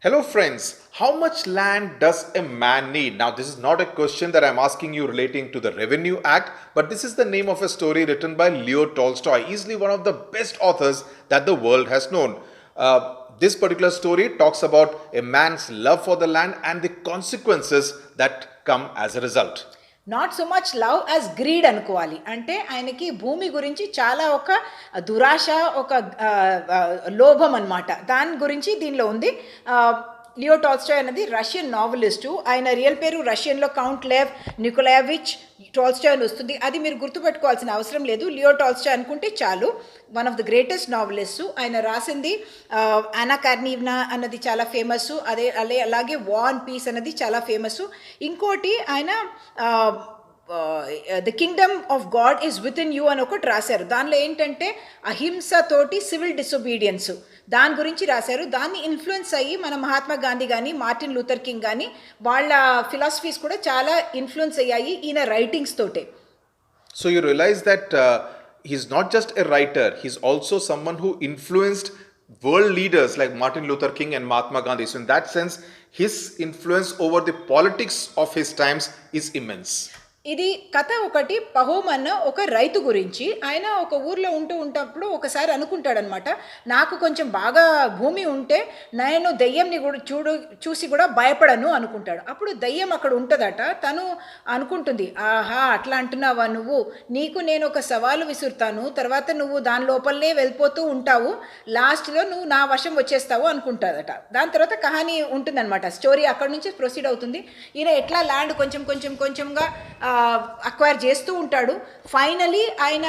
Hello, friends. How much land does a man need? Now, this is not a question that I'm asking you relating to the Revenue Act, but this is the name of a story written by Leo Tolstoy, easily one of the best authors that the world has known. This particular story talks about a man's love for the land and the consequences that come as a result. Not so much love as greed అనుకోవాలి. అంటే ఆయనకి భూమి గురించి చాలా ఒక దురాశ, ఒక లోభం అనమాట. దాని గురించి దీనిలో ఉంది. లియో టాల్స్టాయ్ అనేది రష్యన్ నావలిస్టు. ఆయన రియల్ పేరు రష్యన్లో కౌంట్ లేవ్ నికోలాయవిచ్ టాల్స్టాయ్ అని వస్తుంది. అది మీరు గుర్తుపెట్టుకోవాల్సిన అవసరం లేదు. లియో టాల్స్టాయ్ అనుకుంటే చాలు. One of the greatest novelist. ఆయన రాసింది ఆనా కార్నీవ్నా అన్నది చాలా ఫేమస్. అలాగే వార్ పీస్ అన్నది చాలా ఫేమస్. ఇంకోటి ఆయన the Kingdom of God is with in you అని ఒకటి రాశారు. దానిలో ఏంటంటే అహింసతోటి సివిల్ డిసొబీడియన్స్ దాని గురించి రాశారు. దాన్ని ఇన్ఫ్లుయెన్స్ అయ్యి మన మహాత్మా గాంధీ కానీ మార్టిన్ లూథర్ కింగ్ కానీ వాళ్ళ ఫిలాసఫీస్ కూడా చాలా ఇన్ఫ్లుయెన్స్ అయ్యాయి ఈయన రైటింగ్స్ తోటే. So you realize that he's not just a writer, he's also someone who influenced world leaders like Martin Luther King and Mahatma Gandhi. So in that sense, his influence over the politics of his times is immense. ఇది కథ ఒకటి. పహోమ్ అన్న ఒక రైతు గురించి. ఆయన ఒక ఊర్లో ఉంటప్పుడు ఒకసారి అనుకుంటాడనమాట, నాకు కొంచెం బాగా భూమి ఉంటే నేను దెయ్యంని కూడా చూసి కూడా భయపడను అనుకుంటాడు. అప్పుడు దెయ్యం అక్కడ ఉంటుందట. తను అనుకుంటుంది, ఆహా అట్లా అంటున్నావా నువ్వు, నీకు నేను ఒక సవాలు విసురుతాను, తర్వాత నువ్వు దాని లోపలనే వెళ్ళిపోతూ ఉంటావు, లాస్ట్లో నువ్వు నా వశం వచ్చేస్తావు అనుకుంటుందట. దాని తర్వాత కహానీ ఉంటుందన్నమాట. స్టోరీ అక్కడ నుంచి ప్రొసీడ్ అవుతుంది. ఈయన ఎట్లా ల్యాండ్ కొంచెంగా అక్వైర్ చేస్తూ ఉంటాడు. ఫైనలీ ఆయన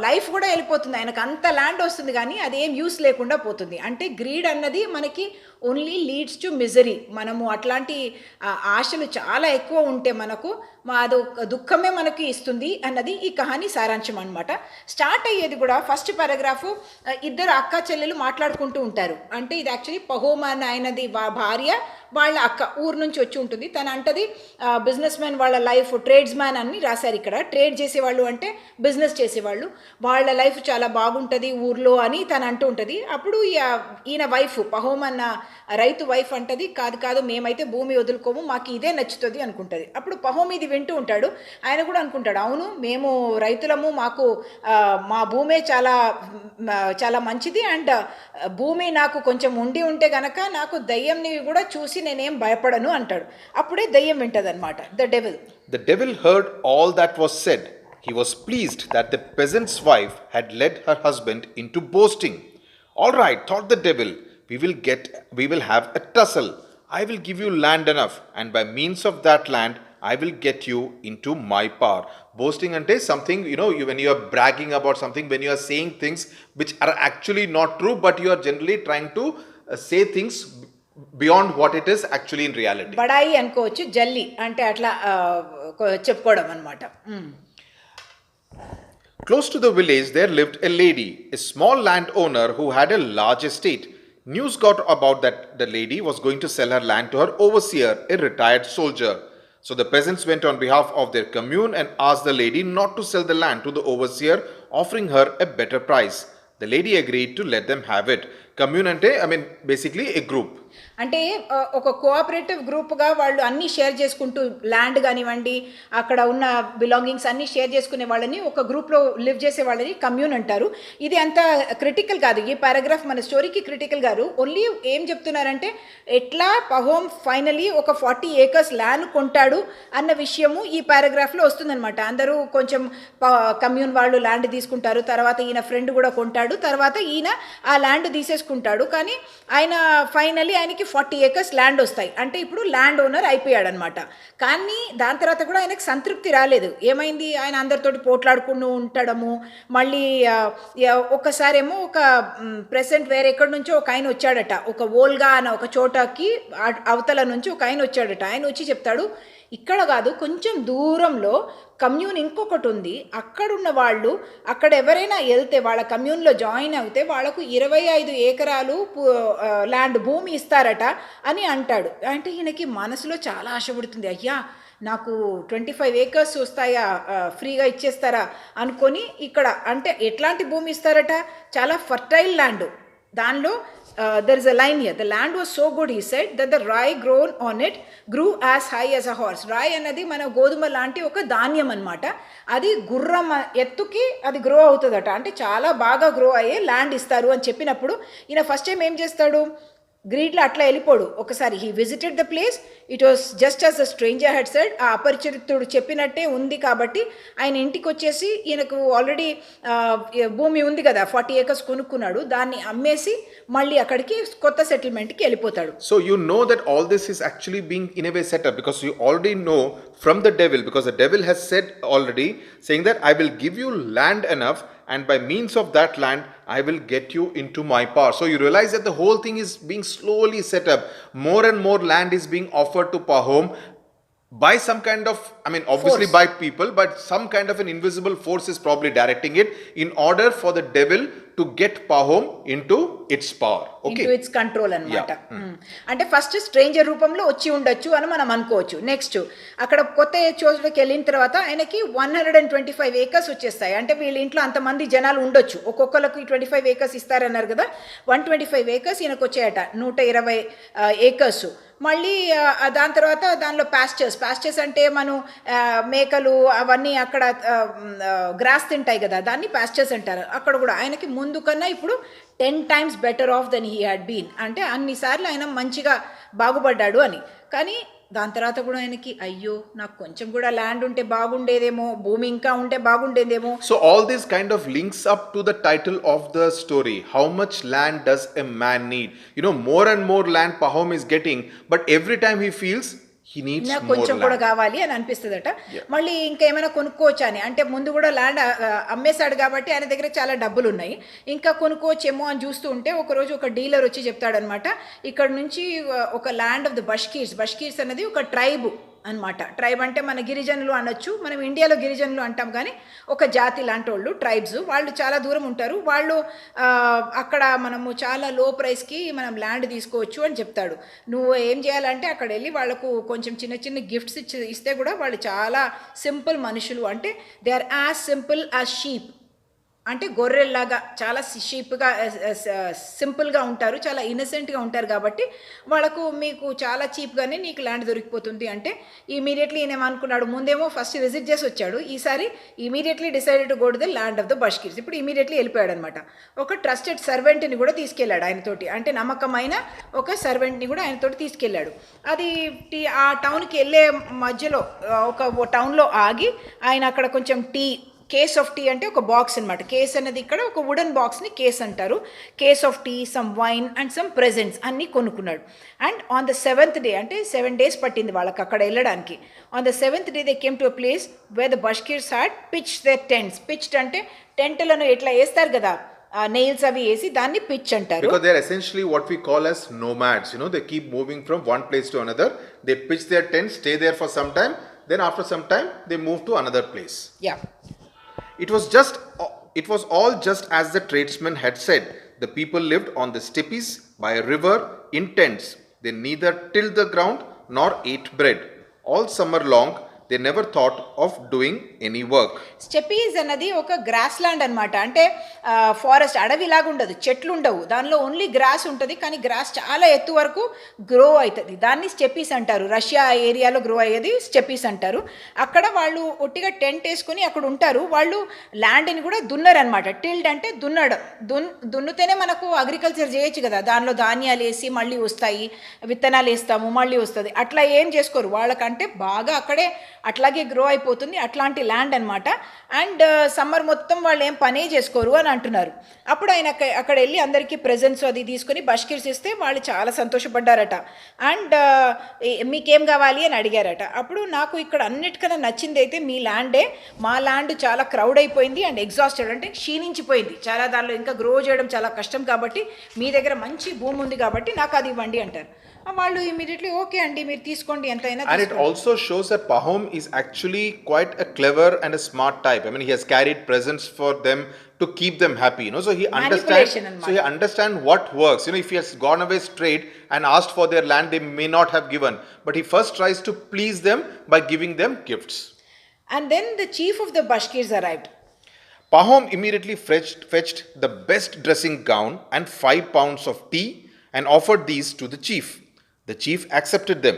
లైఫ్ కూడా వెళ్ళిపోతుంది. ఆయనకు అంత ల్యాండ్ వస్తుంది కానీ అదేం యూస్ లేకుండా పోతుంది. అంటే గ్రీడ్ అన్నది మనకి ఓన్లీ లీడ్స్ టు మిజరీ. మనము అట్లాంటి ఆశలు చాలా ఎక్కువ ఉంటే మనకు అది దుఃఖమే మనకి ఇస్తుంది అన్నది ఈ కహానీ సారాంశం అనమాట. స్టార్ట్ అయ్యేది కూడా ఫస్ట్ పారాగ్రాఫ్, ఇద్దరు అక్క చెల్లెలు మాట్లాడుకుంటూ ఉంటారు. అంటే ఇది యాక్చువల్లీ పహోమ్ అని ఆయనది భార్య, వాళ్ళ అక్క ఊరు నుంచి వచ్చి ఉంటుంది. తను అంటది బిజినెస్ మ్యాన్ వాళ్ళ లైఫ్, ట్రేడ్స్ మ్యాన్ అని రాశారు ఇక్కడ. ట్రేడ్ చేసేవాళ్ళు అంటే బిజినెస్ చేసేవాళ్ళు, వాళ్ళ లైఫ్ చాలా బాగుంటుంది ఊర్లో అని తను అంటూ ఉంటుంది. అప్పుడు ఈయన వైఫ్, పహోమ్ అన్న రైతు వైఫ్ అంటది, కాదు మేమైతే భూమి వదులుకోము, మాకు ఇదే నచ్చుతుంది అనుకుంటుంది. అప్పుడు పహోమ్ ఇది వింటూ ఉంటాడు. ఆయన కూడా అనుకుంటాడు, అవును మేము రైతులము, మాకు మా భూమే చాలా మంచిది, అండ్ భూమి నాకు కొంచెం ఉంటే గనక నాకు దయ్యంని కూడా చూసి నేనేం భయపడను అంటాడు. అప్పుడే దయ్యం వింటది అనమాట. The devil heard all that was said. He was pleased that the peasant's wife had led her husband into boasting. All right, thought the devil, we will have a tussle. I will give you land enough, and by means of that land I will get you into my power. Boasting ante something, when you are bragging about something, when you are saying things which are actually not true, but you are generally trying to say things beyond what it is actually in reality. బడాయి అనుకోవచ్చు, జల్లి అంటే అట్లా చెప్పుకోవడం అనమాట. Close to the village there lived a lady, a small landowner who had a large estate. News got about that the lady was going to sell her land to her overseer, a retired soldier. So the peasants went on behalf of their commune and asked the lady not to sell the land to the overseer, offering her a better price. The lady agreed to let them have it. Commune ante, basically a group. అంటే ఒక cooperative గ్రూప్గా వాళ్ళు అన్నీ share చేసుకుంటూ, land కానివ్వండి, అక్కడ ఉన్న belongings అన్నీ షేర్ చేసుకునే వాళ్ళని, ఒక గ్రూప్లో లివ్ చేసే వాళ్ళని కమ్యూన్ అంటారు. ఇది అంత క్రిటికల్ కాదు. ఈ పారాగ్రాఫ్ మన స్టోరీకి క్రిటికల్ కాదు. ఓన్లీ ఏం చెప్తున్నారంటే ఎట్లా పహోమ్ ఫైనలీ ఒక 40 acres ల్యాండ్ కొంటాడు అన్న విషయము ఈ పారాగ్రాఫ్లో వస్తుందన్నమాట. అందరూ కొంచెం కమ్యూన్ వాళ్ళు ల్యాండ్ తీసుకుంటారు, తర్వాత ఈయన ఫ్రెండ్ కూడా కొంటాడు, తర్వాత ఈయన ఆ ల్యాండ్ తీసేసుకుంటాడు. కానీ ఆయన ఫైనలీ ఆయనకి 40 acres ల్యాండ్ వస్తాయి. అంటే ఇప్పుడు ల్యాండ్ ఓనర్ అయిపోయాడు అనమాట. కానీ దాని తర్వాత కూడా ఆయనకు సంతృప్తి రాలేదు. ఏమైంది, ఆయన అందరితోటి పోట్లాడుకుంటూ ఉంటాడము. మళ్ళీ ఒక్కసారేమో ఒక ప్రెసెంట్ వేరెక్కడి నుంచో ఒక ఆయన వచ్చాడట. ఒక ఓల్గా అన్న ఒక చోటకి అవతల నుంచి ఒక ఆయన వచ్చాడట. ఆయన వచ్చి చెప్తాడు, ఇక్కడ కాదు కొంచెం దూరంలో కమ్యూన్ ఇంకొకటి ఉంది, అక్కడున్న వాళ్ళు అక్కడ ఎవరైనా వెళ్తే వాళ్ళ కమ్యూన్లో జాయిన్ అవుతే వాళ్ళకు 25 acres ల్యాండ్ భూమి ఇస్తారట అని అంటాడు. అంటే ఈయనకి మనసులో చాలా ఆశ పుడుతుంది. అయ్యా నాకు 25 acres వస్తాయా, ఫ్రీగా ఇచ్చేస్తారా అనుకొని ఇక్కడ అంటే ఎట్లాంటి భూమి ఇస్తారట, చాలా ఫర్టైల్ ల్యాండ్, దానిలో there is a line here. The land was so good, he said, that the rye grown on it grew as high as a horse. Rye అన్నది మన గోధుమ లాంటి ఒక ధాన్యం అన్నమాట. అది గుర్రం ఎత్తుకి అది గ్రో అవుతుందట. అంటే చాలా బాగా గ్రో అయ్యే ల్యాండ్ ఇస్తారు అని చెప్పినప్పుడు ఈయన ఫస్ట్ టైం ఏం చేస్తాడు, గ్రీడ్లో అట్లా వెళ్ళిపోడు. ఒకసారి he visited the place, it was just as the stranger head said, ఆ అపరిచితుడు చెప్పినట్టే ఉంది కాబట్టి ఆయన ఇంటికి వచ్చేసి ఈయనకు ఆల్రెడీ భూమి ఉంది కదా 40 acres కొనుక్కున్నాడు, దాన్ని అమ్మేసి మళ్ళీ అక్కడికి కొత్త సెటిల్మెంట్కి వెళ్ళిపోతాడు. So you know that all this is actually being in a way set up because you already know from the devil, because the devil has said already, saying that I will give you land enough and by means of that land I will get you into my power. So you realize that the whole thing is being slowly set up. More and more land is being offered to Pahom by some kind of, I mean obviously force. by people, but some kind of an invisible force is probably directing it in order for the devil to get Pahom into its power. Okay. Into its control అనమాట. అంటే first stranger రూపంలో వచ్చి ఉండొచ్చు అని మనం అనుకోవచ్చు. Next అక్కడ కొత్త చోట్లకి వెళ్ళిన తర్వాత ఆయనకి 125 acres వచ్చేస్తాయి. అంటే వీళ్ళ ఇంట్లో అంతమంది జనాలు ఉండొచ్చు, ఒక్కొక్కరికి 25 acres ఇస్తారన్నారు కదా, 125 acres ఈయనకు వచ్చాయట, 120 acres. మళ్ళీ దాని తర్వాత దానిలో పాస్చర్స్ అంటే మనం మేకలు అవన్నీ అక్కడ గ్రాస్ తింటాయి కదా, దాన్ని పాస్చర్స్ అంటారు. అక్కడ కూడా ఆయనకి ముందు కన్నా ఇప్పుడు 10 times better off than he had been. అంటే అన్నిసార్లు ఆయన మంచిగా బాగుపడ్డాడు అని. కానీ దాని తర్వాత కూడా ఆయనకి అయ్యో నాకు కొంచెం కూడా ల్యాండ్ ఉంటే బాగుండేదేమో, భూమి ఇంకా ఉంటే బాగుండేదేమో. So all this kind of links up to the title of the story. How much land does a man need? You know, more and more land Pahom is getting, but every time he feels he needs నాకు more కొంచెం కూడా land. కావాలి అని అనిపిస్తుందట. మళ్ళీ ఇంకా ఏమైనా కొనుక్కోవచ్చా అని, అంటే ముందు కూడా ల్యాండ్ అమ్మేశాడు కాబట్టి ఆయన దగ్గర చాలా డబ్బులు ఉన్నాయి, ఇంకా కొనుక్కోవచ్చేమో అని చూస్తూ ఉంటే ఒకరోజు ఒక డీలర్ వచ్చి చెప్తాడనమాట, ఇక్కడ నుంచి ఒక ల్యాండ్ ఆఫ్ ద బష్కీర్స్ అనేది ఒక ట్రైబ్ అనమాట. ట్రైబ్ అంటే మన గిరిజనులు అనొచ్చు, మనం ఇండియాలో గిరిజనులు అంటాం, కానీ ఒక జాతి లాంటి వాళ్ళు ట్రైబ్స్, వాళ్ళు చాలా దూరం ఉంటారు. వాళ్ళు అక్కడ మనము చాలా లో ప్రైస్కి మనం ల్యాండ్ తీసుకోవచ్చు అని చెప్తాడు. నువ్వు ఏం చేయాలంటే అక్కడ వెళ్ళి వాళ్ళకు కొంచెం చిన్న చిన్న గిఫ్ట్స్ ఇస్తే కూడా వాళ్ళు చాలా సింపుల్ మనుషులు, అంటే they are as simple as sheep, అంటే గొర్రెల్లాగా చాలా షీప్గా సింపుల్గా ఉంటారు, చాలా ఇన్నసెంట్గా ఉంటారు. కాబట్టి వాళ్ళకు మీకు చాలా చీప్గానే నీకు ల్యాండ్ దొరికిపోతుంది. అంటే ఇమీడియట్లీ ఈయనేమనుకున్నాడు, ముందేమో ఫస్ట్ విజిట్ చేసి వచ్చాడు, ఈసారి immediately decided to go to the land of the Bashkirs. ఇప్పుడు ఇమీడియట్లీ వెళ్ళిపోయాడు అనమాట. ఒక ట్రస్టెడ్ సర్వెంట్ని కూడా తీసుకెళ్ళాడు ఆయనతోటి, అంటే నమ్మకమైన ఒక సర్వెంట్ని కూడా ఆయనతోటి తీసుకెళ్ళాడు. అది ఆ టౌన్కి వెళ్ళే మధ్యలో ఒక టౌన్లో ఆగి ఆయన అక్కడ కొంచెం కేస్ ఆఫ్ టీ అంటే ఒక బాక్స్ అనమాట. కేస్ అనేది ఇక్కడ ఒక వుడెన్ బాక్స్ని కేస్ అంటారు. Case of tea, some wine and some presents అన్నీ కొనుక్కున్నాడు. And on the 7th day, అంటే 7 days పట్టింది వాళ్ళకి అక్కడ వెళ్ళడానికి. On the 7th day they came to a place where the Bashkirs had pitched their tents. Pitched అంటే టెంట్లను ఎట్లా వేస్తారు కదా, నెయిల్స్ అవి వేసి, దాన్ని పిచ్ అంటారు. Because they are essentially what we call as nomads. You know, they keep moving from one place to another. They pitch their tent, stay there for some time, then after some time they move to another place. Yeah. It was all just as the tradesman had said. The people lived on the steppes by a river in tents. They neither tilled the ground nor ate bread. All summer long they never thought of doing any work. స్టెపీస్ అన్నది ఒక gross land అనమాట. అంటే forest, అడవిలాగా ఉండదు, చెట్లు ఉండవు, దానిలో only gross ఉంటుంది. కానీ గ్రాస్ చాలా ఎత్తు వరకు గ్రో అవుతుంది, దాన్ని స్టెపీస్ అంటారు. రష్యా ఏరియాలో గ్రో అయ్యేది స్టెపీస్ అంటారు. అక్కడ వాళ్ళు ఒట్టిగా టెంట్ వేసుకొని అక్కడ ఉంటారు. వాళ్ళు ల్యాండ్ని కూడా దున్నరనమాట. టిల్డ్ అంటే దున్నడం. దున్నుతేనే మనకు అగ్రికల్చర్ చేయొచ్చు కదా, దానిలో ధాన్యాలు వేసి మళ్ళీ వస్తాయి, విత్తనాలు వేస్తాము మళ్ళీ వస్తుంది. అట్లా ఏం చేసుకోరు, వాళ్ళకంటే బాగా అక్కడే అట్లాగే గ్రో అయిపోతుంది, అట్లాంటి ల్యాండ్ అనమాట. అండ్ సమ్మర్ మొత్తం వాళ్ళు ఏం పనే చేసుకోరు అని అంటున్నారు. అప్పుడు ఆయన అక్కడ వెళ్ళి అందరికీ ప్రెజెంట్స్ అది తీసుకొని బష్కీర్స్ ఇస్తే వాళ్ళు చాలా సంతోషపడ్డారట. అండ్ మీకేం కావాలి అని అడిగారట. అప్పుడు నాకు ఇక్కడ అన్నిటికన్నా నచ్చింది అయితే మీ ల్యాండే, మా ల్యాండ్ చాలా క్రౌడ్ అయిపోయింది అండ్ ఎగ్జాస్టెడ్, అంటే క్షీణించిపోయింది చాలా, దానిలో ఇంకా గ్రో చేయడం చాలా కష్టం, కాబట్టి మీ దగ్గర మంచి భూమి ఉంది కాబట్టి నాకు అది ఇవ్వండి అంటారు. వాళ్ళు ఇమీడియట్లీ ఓకే అండి మీరు తీసుకోండి ఎంతైనా. And it also shows that Pahom is actually quite a clever and a smart type. I mean, he has carried presents for them to keep them happy, you know. So he understands what works. You know, if he has gone away straight and asked for their land, they may not have given, but he first tries to please them by giving them gifts. And then the chief of the Bashkirs arrived. Pahom immediately fetched the best dressing gown and 5 pounds of tea and offered these to the chief. The chief accepted them.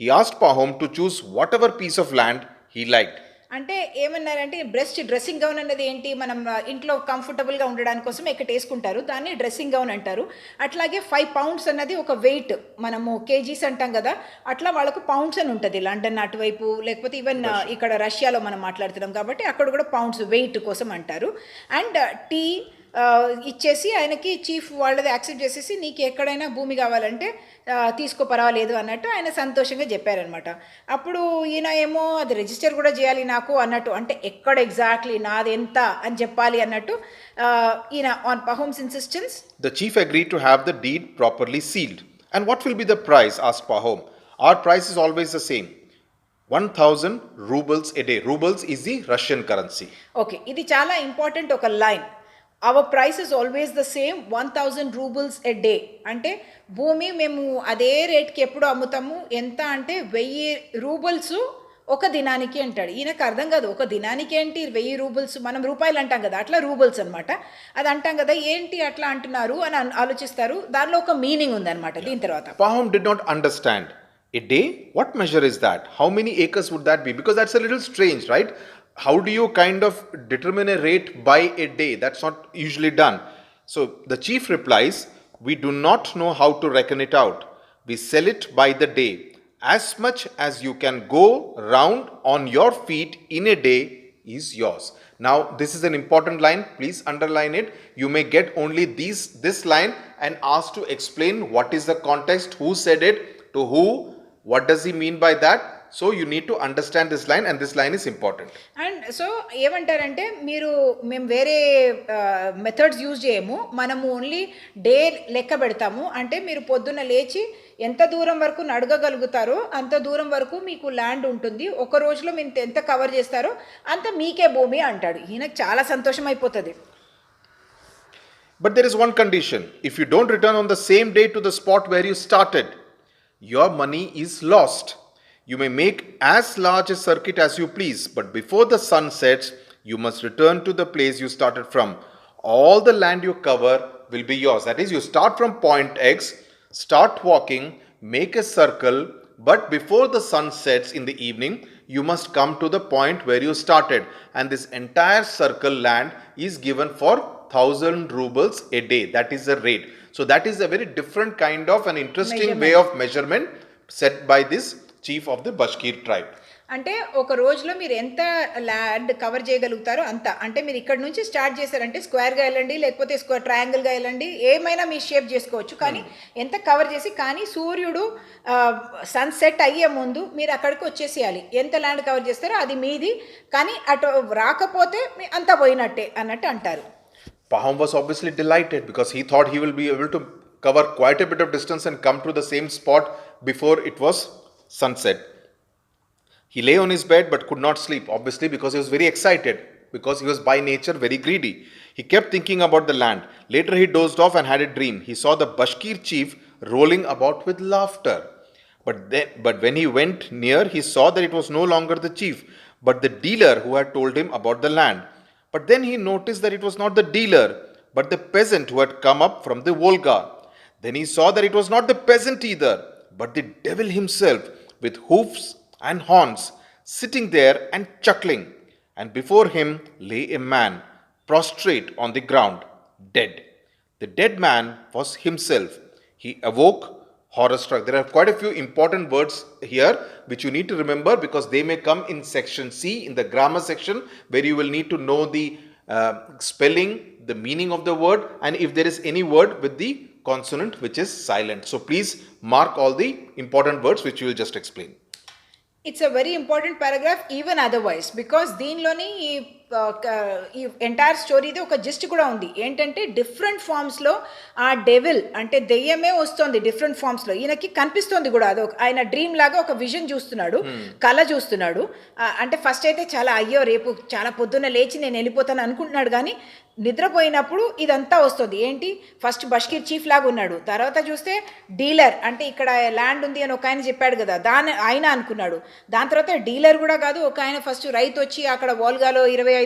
He asked Pahom to choose whatever piece of land he liked. అంటే ఏమన్నారంటే dressing gown అన్నది ఏంటి, మనం ఇంట్లో కంఫర్టబుల్గా ఉండడానికి కోసం ఇక్కడ వేసుకుంటారు, దాన్ని డ్రెస్సింగ్ గౌన్ అంటారు. అట్లాగే 5 pounds అన్నది ఒక వెయిట్, మనము కేజీస్ అంటాం కదా, అట్లా వాళ్ళకు పౌండ్స్ అని ఉంటుంది. లండన్ అటువైపు లేకపోతే ఈవెన్ ఇక్కడ రష్యాలో మనం మాట్లాడుతున్నాం కాబట్టి అక్కడ కూడా పౌండ్స్ వెయిట్ కోసం అంటారు. అండ్ టీ ఇచ్చేసి ఆయనకి చీఫ్ వాళ్ళది యాక్సెప్ట్ చేసేసి నీకు ఎక్కడైనా భూమి కావాలంటే తీసుకో పర్వాలేదు అన్నట్టు ఆయన సంతోషంగా చెప్పారనమాట. అప్పుడు ఈయన ఏమో అది రిజిస్టర్ కూడా చేయాలి నాకు అన్నట్టు, అంటే ఎక్కడ ఎగ్జాక్ట్లీ నాది ఎంత అని చెప్పాలి అన్నట్టు ఈయన on Pahom's insistence. The chief agreed to have the deed properly sealed. And what will be the price? Asked Pahom. Our price is always the same. 1000 rubles a day. Rubles is the Russian currency. Okay, ఇది చాలా important ఒక line. Our price is always the same 1000 roubles a day. అంటే భూమి మేము అదే రేట్కి ఎప్పుడు అమ్ముతాము, ఎంత అంటే 1000 రూబుల్స్ ఒక దినానికి అంటాడు. ఈయనకు అర్థం కాదు, ఒక దినానికి ఏంటి 1000 రూబుల్స్, మనం రూపాయలు అంటాం కదా అట్లా రూబుల్స్ అనమాట, అది అంటాం కదా, ఏంటి అట్లా అంటున్నారు అని ఆలోచిస్తారు. దానిలో ఒక మీనింగ్ ఉందన్నమాట. దీని తర్వాత Pahom did not understand. A day? What measure is that? How many acres would that be? Because that's a little strange, right? How do you kind of determine a rate by a day? That's not usually done. So the chief replies, we do not know how to reckon it out. We sell it by the day. As much as you can go round on your feet in a day is yours. Now this is an important line. Please underline it. You may get only this line and asked to explain what is the context, who said it, to who, what does he mean by that. So you need to understand this line, and this line is important. And so ఏమంటారంటే మేము వేరే methods use చేయము, మనము only day లెక్క పెడతాము. అంటే మీరు పొద్దున్న లేచి ఎంత దూరం వరకు నడగగలుగుతారో అంత దూరం వరకు మీకు ల్యాండ్ ఉంటుంది, ఒక రోజులో మీరు ఎంత కవర్ చేస్తారో అంత మీకే భూమి అంటాడు. ఈయనకు చాలా సంతోషం అయిపోతుంది. But there is one condition. If you don't return on the same day to the spot where you started, your money is lost. You may make as large a circuit as you please, but before the sun sets, you must return to the place you started from. All the land you cover will be yours. That is, you start from point X, start walking, make a circle, but before the sun sets in the evening, you must come to the point where you started. And this entire circle land is given for 1000 rubles a day. That is the rate. So that is a very different kind of an interesting way of measurement set by this chief of the Bashkir tribe. అంటే ఒక రోజులో మీరు ఎంత land cover చేయగలుగుతారో అంత, అంటే మీరు ఇక్కడ నుంచి స్టార్ట్ చేశారంటే స్క్వేర్గా వెళ్ళండి, లేకపోతే ట్రయాంగిల్గా వెళ్ళండి, ఏమైనా మీ షేప్ చేసుకోవచ్చు, కానీ ఎంత కవర్ చేసి, కానీ సూర్యుడు సన్సెట్ అయ్యే ముందు మీరు అక్కడికి వచ్చేసేయాలి. ఎంత ల్యాండ్ కవర్ చేస్తారో అది మీది, కానీ అటు రాకపోతే అంతా పోయినట్టే అన్నట్టు అంటారు. Pahom was obviously delighted because he thought he will be able to cover quite a bit of distance and come to the same spot before it was sunset. He lay on his bed but could not sleep, obviously, because he was very excited, because he was by nature very greedy. He kept thinking about the land. Later he dozed off and had a dream. He saw the Bashkir chief rolling about with laughter. But when he went near, he saw that it was no longer the chief, but the dealer who had told him about the land. But then he noticed that it was not the dealer, but the peasant who had come up from the Volga. Then he saw that it was not the peasant either, but the devil himself, with hoofs and horns, sitting there and chuckling. And before him lay a man, prostrate on the ground, dead. The dead man was himself. He awoke, horror-struck. There are quite a few important words here which you need to remember, because they may come in section C, in the grammar section, where you will need to know the spelling, the meaning of the word, and if there is any word with the consonant which is silent. So please mark all the important words which we will just explain. It's a very important paragraph even otherwise, because దీనిలోని ఈ entire స్టోరీది ఒక gist కూడా ఉంది. ఏంటంటే different ఫామ్స్లో ఆ devil అంటే దెయ్యమే వస్తుంది different ఫామ్స్లో. ఈయనకి కనిపిస్తుంది కూడా, అది ఆయన డ్రీమ్ లాగా ఒక విజన్ చూస్తున్నాడు, కళ చూస్తున్నాడు. అంటే ఫస్ట్ అయితే చాలా అయ్యో రేపు చాలా పొద్దున్న లేచి నేను వెళ్ళిపోతాను అనుకుంటున్నాడు, కానీ నిద్రపోయినప్పుడు ఇదంతా వస్తుంది. ఏంటి, ఫస్ట్ బష్కీర్ చీఫ్ లాగా ఉన్నాడు, తర్వాత చూస్తే డీలర్ అంటే ఇక్కడ ల్యాండ్ ఉంది అని ఒక ఆయన చెప్పాడు కదా, ఆయన అనుకున్నాడు. దాని తర్వాత డీలర్ కూడా కాదు, ఒక ఆయన ఫస్ట్ రైతు వచ్చి అక్కడ వోల్గాలో 25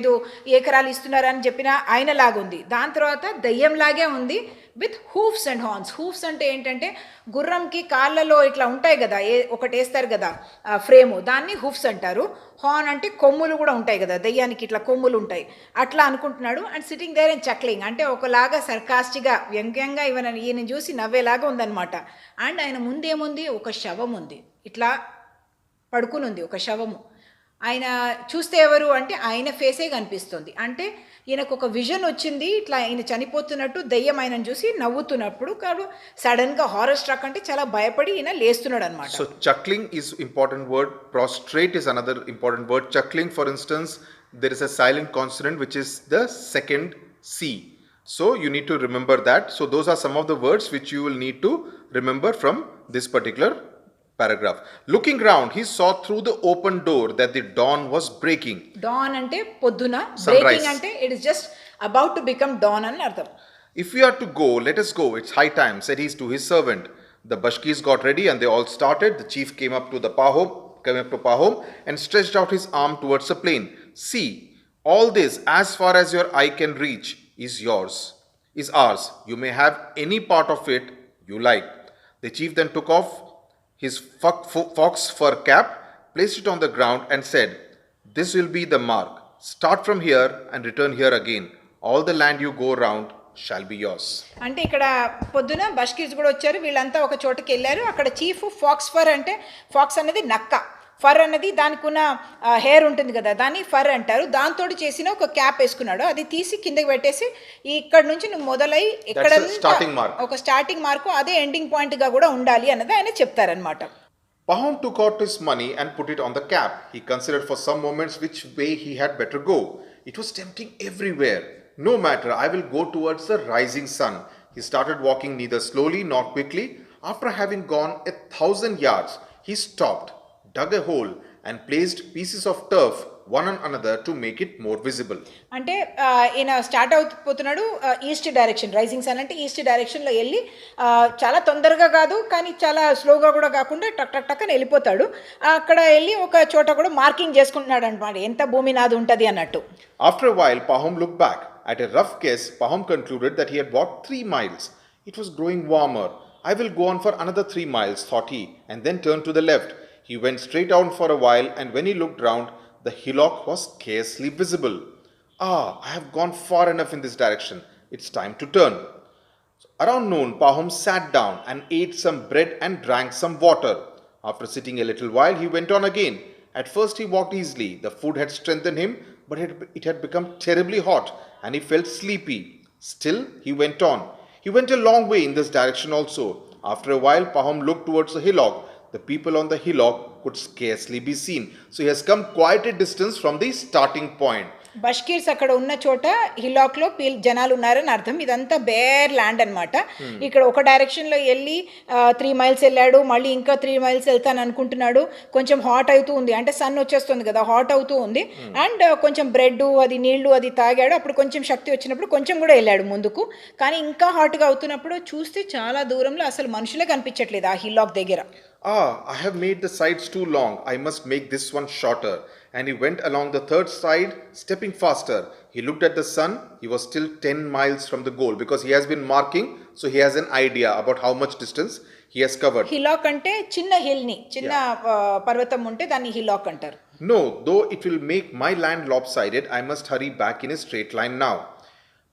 ఎకరాలు ఇస్తున్నారని చెప్పిన ఆయన లాగుంది. దాని తర్వాత దయ్యంలాగే ఉంది, with hoofs and horns. Hoofs అంటే ఏంటంటే గుర్రంకి కాళ్ళలో ఇట్లా ఉంటాయి కదా, ఒకటి వేస్తారు కదా ఫ్రేము, దాన్ని హూఫ్స్ అంటారు. హార్న్ అంటే కొమ్ములు కూడా ఉంటాయి కదా, దెయ్యానికి ఇట్లా కొమ్ములు ఉంటాయి, అట్లా అనుకుంటున్నాడు. అండ్ సిట్టింగ్ దేర్ అండ్ చక్లింగ్ అంటే ఒకలాగా సర్కాస్టిక్గా వ్యంగ్యంగా ఈయన చూసి నవ్వేలాగా ఉందన్నమాట. అండ్ ఆయన ముందేముంది, ఒక శవం ఉంది, ఇట్లా పడుకుని ఉంది ఒక శవము. ఆయన చూస్తే ఎవరు అంటే ఆయన ఫేసే కనిపిస్తుంది. అంటే ఈయనకు ఒక విజన్ వచ్చింది, ఇట్లా ఆయన చనిపోతున్నట్టు దెయ్యం ఆయనను చూసి నవ్వుతున్నప్పుడు. కాబట్టి సడన్గా హారర్ స్ట్రక్ అంటే చాలా భయపడి ఈయన లేస్తున్నాడు అనమాట. So chuckling is important word. Prostrate is another important word. Chuckling, for instance, there is a silent consonant which is the second C. So you need to remember that. So those are some of the words which you will need to remember from this particular paragraph. Looking round, he saw through the open door that the dawn was breaking. Dawn అంటే పొద్దున, Sunrise. Breaking అంటే it is just about to become dawn అని అర్థం. If we are to go, let us go. It's high time, said he to his servant. The Bashkis got ready and they all started. The chief came up to Pahom and stretched out his arm towards the plain. See, all this, as far as your eye can reach, is ours. You may have any part of it you like. The chief then took off his fox fur cap, placed it on the ground and said, this will be the mark. Start from here and return here again. All the land you go round shall be yours. అంటే ఇక్కడ పొద్దున బష్కీస్ కూడా వచ్చారు, వీళ్ళంతా ఒక చోటుకి వెళ్ళారు. అక్కడ చీఫ్ ఫాక్స్ ఫర్ అంటే, ఫాక్స్ అనేది నక్క, ఫర్ అనేది దానికి ఉన్న హెయిర్ ఉంటుంది కదా, దాన్ని ఫర్ అంటారు. దాంతో చేసిన ఒక క్యాప్ వేసుకున్నాడు, అది తీసి కిందకి పెట్టేసి ఇక్కడ నుంచి నువ్వు మొదలై ఇక్కడ ఒక స్టార్టింగ్ మార్కు అదే ఎండింగ్ పాయింట్గా కూడా ఉండాలి అన్నది ఆయన చెప్తారనమాట. Pahom took out his money and put it on the cap. He considered for some moments which way he had better go. It was tempting everywhere. No matter, I will go towards the rising sun. He started walking neither slowly nor quickly. After having gone 1,000 yards, he stopped, dug a hole and placed pieces of turf one on another to make it more visible. అంటే ఈయన start అవుతున్నాడు east direction, rising sun అంటే east డైరెక్షన్లో వెళ్ళి చాలా తొందరగా కాదు కానీ చాలా స్లోగా కూడా కాకుండా టక్ టక్ టక్ అని వెళ్ళిపోతాడు. అక్కడ వెళ్ళి ఒక చోట కూడా మార్కింగ్ చేసుకుంటున్నాడు అనమాట, ఎంత భూమి నాది ఉంటుంది అన్నట్టు. After a while, Pahom looked back. At a rough guess, Pahom concluded that he had walked 3 miles. It was growing warmer. I will go on for another 3 miles, thought he, and then turned to the left. He went straight on for a while, and when he looked round, the hillock was scarcely visible. I have gone far enough in this direction. It's time to turn. Around noon, Pahom sat down and ate some bread and drank some water. After sitting a little while, he went on again. At first, he walked easily. The food had strengthened him, but it had become terribly hot, and he felt sleepy. Still, he went on. He went a long way in this direction also. After a while, Pahom looked towards the hillock. The people on the hillock could scarcely be seen. So he has come quite a distance from the starting point. బష్కీర్స్ అక్కడ ఉన్న చోట హిలాక్లో జనాలు ఉన్నారని అర్థం. ఇదంతా bear land అనమాట. ఇక్కడ ఒక డైరెక్షన్లో వెళ్ళి 3 miles వెళ్ళాడు, మళ్ళీ ఇంకా 3 miles వెళ్తాను అనుకుంటున్నాడు. కొంచెం హాట్ అవుతూ ఉంది, అంటే సన్ వచ్చేస్తుంది కదా, హాట్ అవుతూ ఉంది. అండ్ కొంచెం బ్రెడ్ అది నీళ్లు అది తాగాడు. అప్పుడు కొంచెం శక్తి వచ్చినప్పుడు కొంచెం కూడా వెళ్ళాడు ముందుకు. కానీ ఇంకా హాట్గా అవుతున్నప్పుడు చూస్తే చాలా దూరంలో అసలు మనుషులే కనిపించట్లేదు ఆ హిలాక్ దగ్గర. I have made the sides too long. I must make this one shorter. And he went along the third side, stepping faster. He looked at the sun. He was still 10 miles from the goal because he has been marking, so he has an idea about how much distance he has covered. హిలాక్ అంటే చిన్న హిల్ని, చిన్న పర్వతం ఉంటే దాన్ని హిలాక్ అంటారు. No, though it will make my land lopsided, I must hurry back in a straight line now.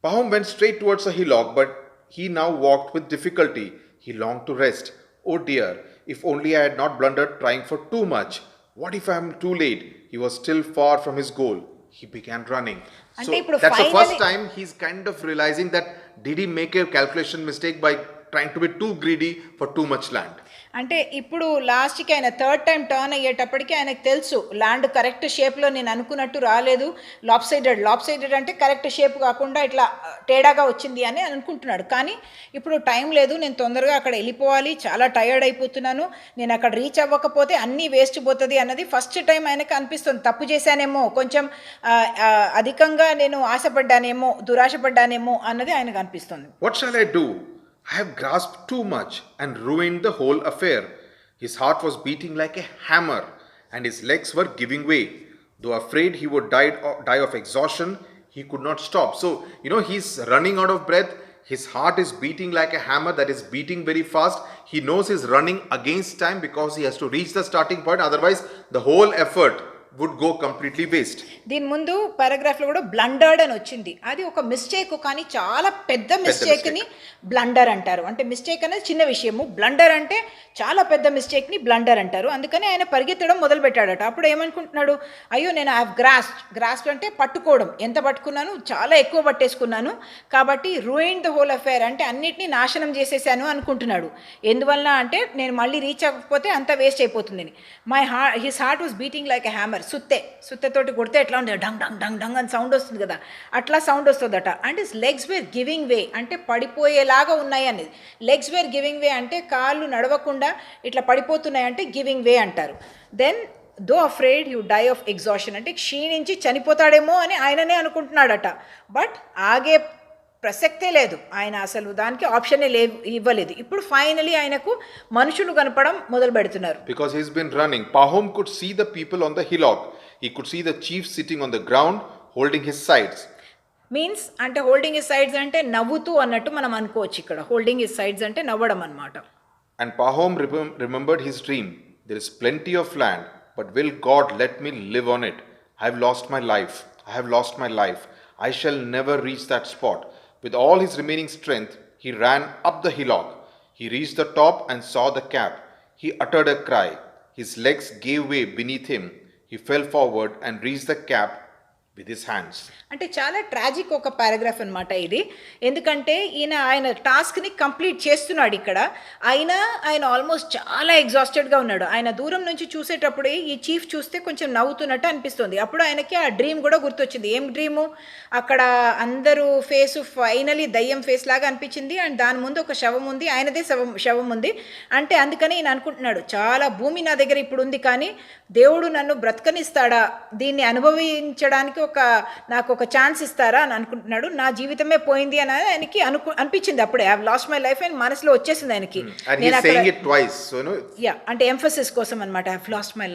Pahom went straight towards the hillock, but he now walked with difficulty. He longed to rest. Oh dear, if only I had not blundered trying for too much. What if I am too late? He was still far from his goal. He began running. So that's the first time he's kind of realizing that did he make a calculation mistake by trying to be too greedy for too much land. అంటే ఇప్పుడు లాస్ట్కి ఆయన third time turn అయ్యేటప్పటికి ఆయనకు తెలుసు land correct షేప్లో నేను అనుకున్నట్టు రాలేదు, లాప్సైడెడ్ అంటే కరెక్ట్ షేప్ కాకుండా ఇట్లా తేడాగా వచ్చింది అని అనుకుంటున్నాడు. కానీ ఇప్పుడు టైం లేదు, నేను తొందరగా అక్కడ వెళ్ళిపోవాలి, చాలా టయర్డ్ అయిపోతున్నాను, నేను అక్కడ రీచ్ అవ్వకపోతే అన్నీ వేస్ట్ పోతుంది అన్నది ఫస్ట్ టైం ఆయనకు అనిపిస్తుంది. తప్పు చేశానేమో, కొంచెం అధికంగా నేను ఆశపడ్డానేమో, దురాశపడ్డానేమో అన్నది ఆయనకు అనిపిస్తుంది. What shall I do? I have grasped too much and ruined the whole affair. His heart was beating like a hammer and his legs were giving way. Though afraid he would die of exhaustion, he could not stop. So, he's running out of breath. his heart is beating like a hammer, that is beating very fast. He knows he's running against time because he has to reach the starting point. Otherwise, the whole effort would go completely waste. దీని ముందు పారాగ్రాఫ్లో కూడా బ్లండర్డ్ అని వచ్చింది. అది ఒక mistake, కానీ చాలా పెద్ద మిస్టేక్ని బ్లండర్ అంటారు. అంటే మిస్టేక్ అనేది చిన్న విషయము, బ్లండర్ అంటే చాలా పెద్ద మిస్టేక్ని బ్లండర్ అంటారు. అందుకని ఆయన పరిగెత్తడం మొదలు పెట్టాడట. అప్పుడు ఏమనుకుంటున్నాడు, అయ్యో నేను ఐ గ్రాస్ప్ అంటే పట్టుకోవడం, ఎంత పట్టుకున్నాను, చాలా ఎక్కువ పట్టేసుకున్నాను, కాబట్టి రూయిన్ ద హోల్ అఫేర్ అంటే అన్నిటినీ నాశనం చేసేసాను అనుకుంటున్నాడు. ఎందువల్ల అంటే నేను మళ్ళీ రీచ్ అవ్వకపోతే అంతా వేస్ట్ అయిపోతుందని. His heart was beating like a hammer. సుత్తెతోటి కొడితే ఎట్లా ఉంటుంది, డంగ్ డంగ్ డంగ్ డంగ్ అని సౌండ్ వస్తుంది కదా, అట్లా సౌండ్ వస్తుందట. And his legs were giving way అంటే పడిపోయేలాగా ఉన్నాయి అనేది. లెగ్స్ వేర్ గివింగ్ వే అంటే కాళ్ళు నడవకుండా ఇట్లా పడిపోతున్నాయి అంటే గివింగ్ వే అంటారు. Then though afraid you die of exhaustion అంటే క్షీణించి చనిపోతాడేమో అని ఆయననే అనుకుంటున్నాడట. బట్ ఆగే ప్రసక్తే లేదు, ఆయన అసలు దానికి ఆప్షనే ఇవ్వలేదు. ఇప్పుడు ఫైనలీ ఆయనకు మనుషులు కనపడం మొదలు పెడుతున్నారు. Because he's been running, Pahom could see the people on the hillock. He could see the chief sitting on the ground holding his sides. Means అంటే హోల్డింగ్ హిస్ సైడ్స్ అంటే నవ్వుతూ అన్నట్టు మనం అనుకోవచ్చు. ఇక్కడ హోల్డింగ్ హిస్ సైడ్స్ అంటే నవ్వడం అన్నమాట. And Pahom remembered his dream. There is plenty of land, but will God let me live on it? I have lost my life. I have lost my life. I shall never reach that spot. With all his remaining strength, he ran up the hillock. He reached the top and saw the cap. He uttered a cry. His legs gave way beneath him. He fell forward and reached the cap with his hands. అంటే చాలా tragic ఒక paragraph అనమాట ఇది. ఎందుకంటే ఆయన టాస్క్ని complete చేస్తున్నాడు ఇక్కడ. ఆయన ఆల్మోస్ట్ చాలా ఎగ్జాస్టెడ్గా ఉన్నాడు. ఆయన దూరం నుంచి చూసేటప్పుడే ఈ చీఫ్ చూస్తే కొంచెం నవ్వుతున్నట్టు అనిపిస్తుంది. అప్పుడు ఆయనకి ఆ డ్రీమ్ కూడా గుర్తొచ్చింది. ఏం డ్రీము, అక్కడ అందరూ ఫేస్ ఫైనలీ దయ్యం ఫేస్ లాగా అనిపించింది. అండ్ దాని ముందు ఒక శవం ఉంది, ఆయనదే శవం ఉంది. అంటే అందుకని ఈయన అనుకుంటున్నాడు, చాలా భూమి నా దగ్గర ఇప్పుడు ఉంది, కానీ దేవుడు నన్ను బ్రతకనిస్తాడా, దీన్ని అనుభవించడానికి నాకు ఒక ఛాన్స్ ఇస్తారా అని అనుకుంటున్నాడు. నా జీవితమే పోయింది అని ఆయనకి అనిపించింది. అప్పుడే I have lost my life అని మనసులో వచ్చేసింది ఆయనకి. అంటే ఎంఫసిస్ కోసం అనమాట. I have lost my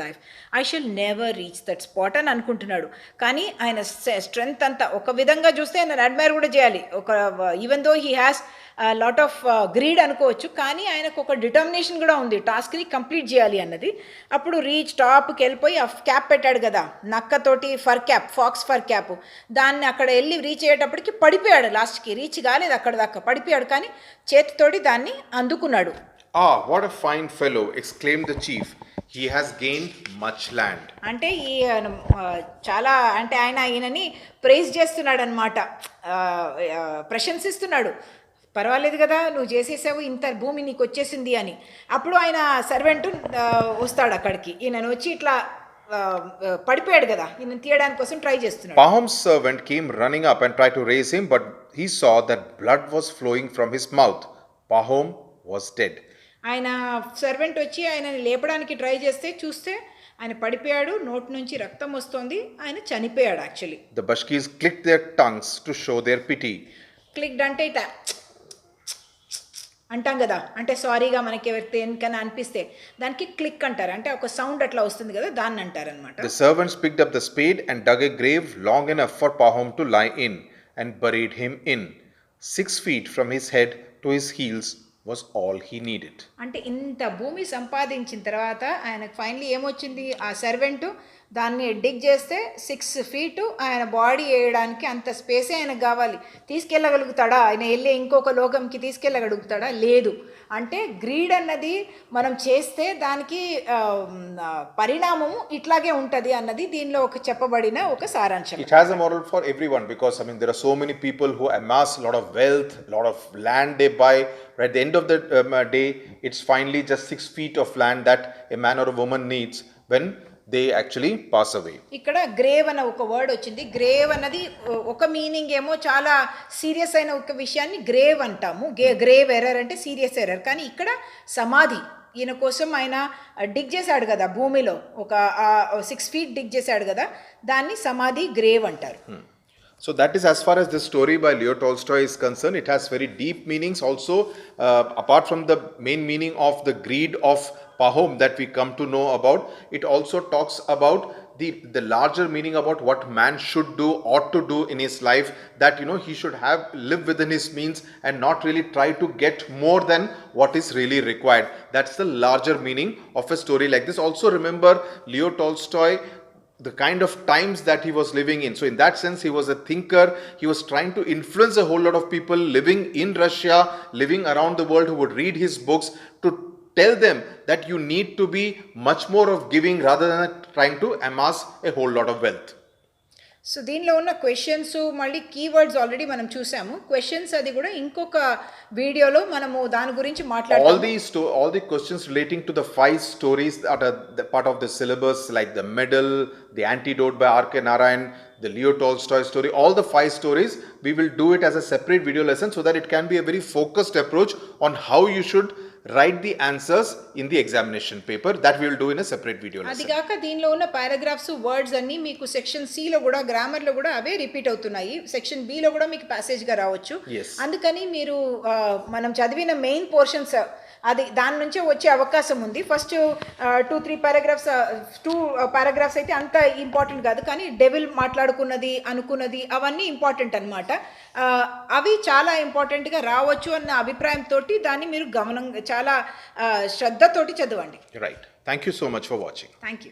life, I shall never reach that spot అని అనుకుంటున్నాడు. కానీ ఆయన స్ట్రెంగ్త్ అంతా ఒక విధంగా చూస్తే ఆయన అడ్మైర్ కూడా చేయాలి. Even though he has lot of greed అనుకోవచ్చు, కానీ ఆయనకు ఒక డిటర్మినేషన్ కూడా ఉంది టాస్క్ని కంప్లీట్ చేయాలి అన్నది. అప్పుడు రీచ్ టాప్కి వెళ్ళిపోయి ఆ క్యాప్ పెట్టాడు కదా, నక్కతోటి ఫాక్స్ ఫర్ క్యాప్, దాన్ని అక్కడ వెళ్ళి రీచ్ అయ్యేటప్పటికి పడిపోయాడు. లాస్ట్కి రీచ్ కాలేదు, అక్కడ దాకా పడిపోయాడు, కానీ చేతితోటి దాన్ని అందుకున్నాడు. What a fine fellow, exclaimed the chief. He has gained much land. అంటే ఈ చాలా అంటే ఈయనని ప్రైజ్ చేస్తున్నాడు అనమాట, ప్రశంసిస్తున్నాడు. పర్వాలేదు కదా, నువ్వు చేసేసావు, ఇంత భూమి నీకు వచ్చేసింది అని. అప్పుడు ఆయన సర్వెంట్ వస్తాడు అక్కడికి. ఈయన వచ్చి ఇట్లా పడిపోయాడు కదా, ఈయన తీయడానికి కోసం ట్రై చేస్తున్నాడు. Pahom's servant came running up and tried to raise him, but he saw that blood was flowing from his mouth. Pahom was dead. ఆయన సర్వెంట్ వచ్చి ఆయనని లేపడానికి ట్రై చేస్తే చూస్తే ఆయన పడిపోయాడు, నోటి నుంచి రక్తం వస్తుంది, ఆయన చనిపోయాడు actually. The Bashkis clicked their tongues to show their pity. Clicked అంటే ఇట్లా అంటాం కదా, అంటే సారీగా మనకి ఎవరికైనా అనిపిస్తే దానికి క్లిక్ అంటారు. అంటే ఒక సౌండ్ అట్లా వస్తుంది కదా, దాన్ని అంటారు అనమాట. The servants picked up the spade and dug a grave long enough for Pahom to lie in and buried him in. 6 feet from his head to his heels was all he needed. అంటే ఇంత భూమి సంపాదించిన తర్వాత ఆయనకు finally ఏమొచ్చింది, ఆ servant దాన్ని డిగ్ చేస్తే 6 feet ఆయన బాడీ వేయడానికి అంత స్పేసే ఆయనకు కావాలి. తీసుకెళ్ళగలుగుతాడా ఆయన, వెళ్ళి ఇంకొక లోకంకి తీసుకెళ్ళగలుగుతాడా? లేదు. అంటే గ్రీడ్ అన్నది మనం చేస్తే దానికి పరిణామము ఇట్లాగే ఉంటుంది అన్నది దీనిలో ఒక చెప్పబడిన ఒక సారాంశం. It has a moral for everyone, because there are so many people who amass a lot of wealth, a lot of land they buy, but at the end of the day it's finally just 6 feet of land that a man or a woman needs when they actually pass away. ఇక్కడ grave అన్న ఒక word వచ్చింది. Grave అన్నది ఒక meaning ఏమో చాలా serious అయిన ఒక విషయాన్ని గ్రేవ్ అంటాము. గ్రేవ్ ఎర్రర్ అంటే సీరియస్ ఎర్రర్. కానీ ఇక్కడ సమాధి, ఈయన కోసం ఆయన డిగ్ చేశాడు కదా భూమిలో, ఒక 6 feet డిగ్ చేశాడు కదా, దాన్ని సమాధి, గ్రేవ్ అంటారు. So that is as far as this story by Leo Tolstoy is concerned. It has very deep meanings also, apart from the main meaning of the greed of Pahom that we come to know about. It also talks about the larger meaning about what man should do, ought to do in his life, that he should have live within his means and not really try to get more than what is really required. That's the larger meaning of a story like this. Also remember Leo Tolstoy, the kind of times that he was living in. So in that sense, he was a thinker. He was trying to influence a whole lot of people living in Russia, living around the world, who would read his books, to tell them that you need to be much more of giving rather than trying to amass a whole lot of wealth. So దీనిలో ఉన్న questions మళ్ళీ keywords already మనం చూసాము. Questions అది కూడా ఇంకొక వీడియోలో మనము దాని గురించి మాట్లాడతాము. All the questions relating to the 5 stories that are the part of the syllabus, like the medal, the antidote by R.K. Narayan, the Leo Tolstoy story, all the 5 stories, we will do it as a separate video lesson so that it can be a very focused approach on how you should write the answers in the examination paper. That we will do in a separate video lesson. అది కాక దీనిలో ఉన్న paragraphs words అన్ని మీకు section C లో కూడా grammar లో కూడా అవే రిపీట్ అవుతున్నాయి. సెక్షన్ బి లో కూడా మీకు ప్యాసేజ్ గా రావచ్చు. అందుకని మీరు మనం చదివిన మెయిన్ పోర్షన్స్ అది దాని నుంచే వచ్చే అవకాశం ఉంది. ఫస్ట్ 2-3 పారాగ్రాఫ్స్ అయితే అంత ఇంపార్టెంట్ కాదు, కానీ డెవిల్ మాట్లాడుకున్నది అనుకున్నది అవన్నీ ఇంపార్టెంట్ అనమాట. అవి చాలా ఇంపార్టెంట్గా రావచ్చు అన్న అభిప్రాయంతో దాన్ని మీరు చాలా శ్రద్ధతోటి చదవండి. Right. Thank you so much for watching. Thank you.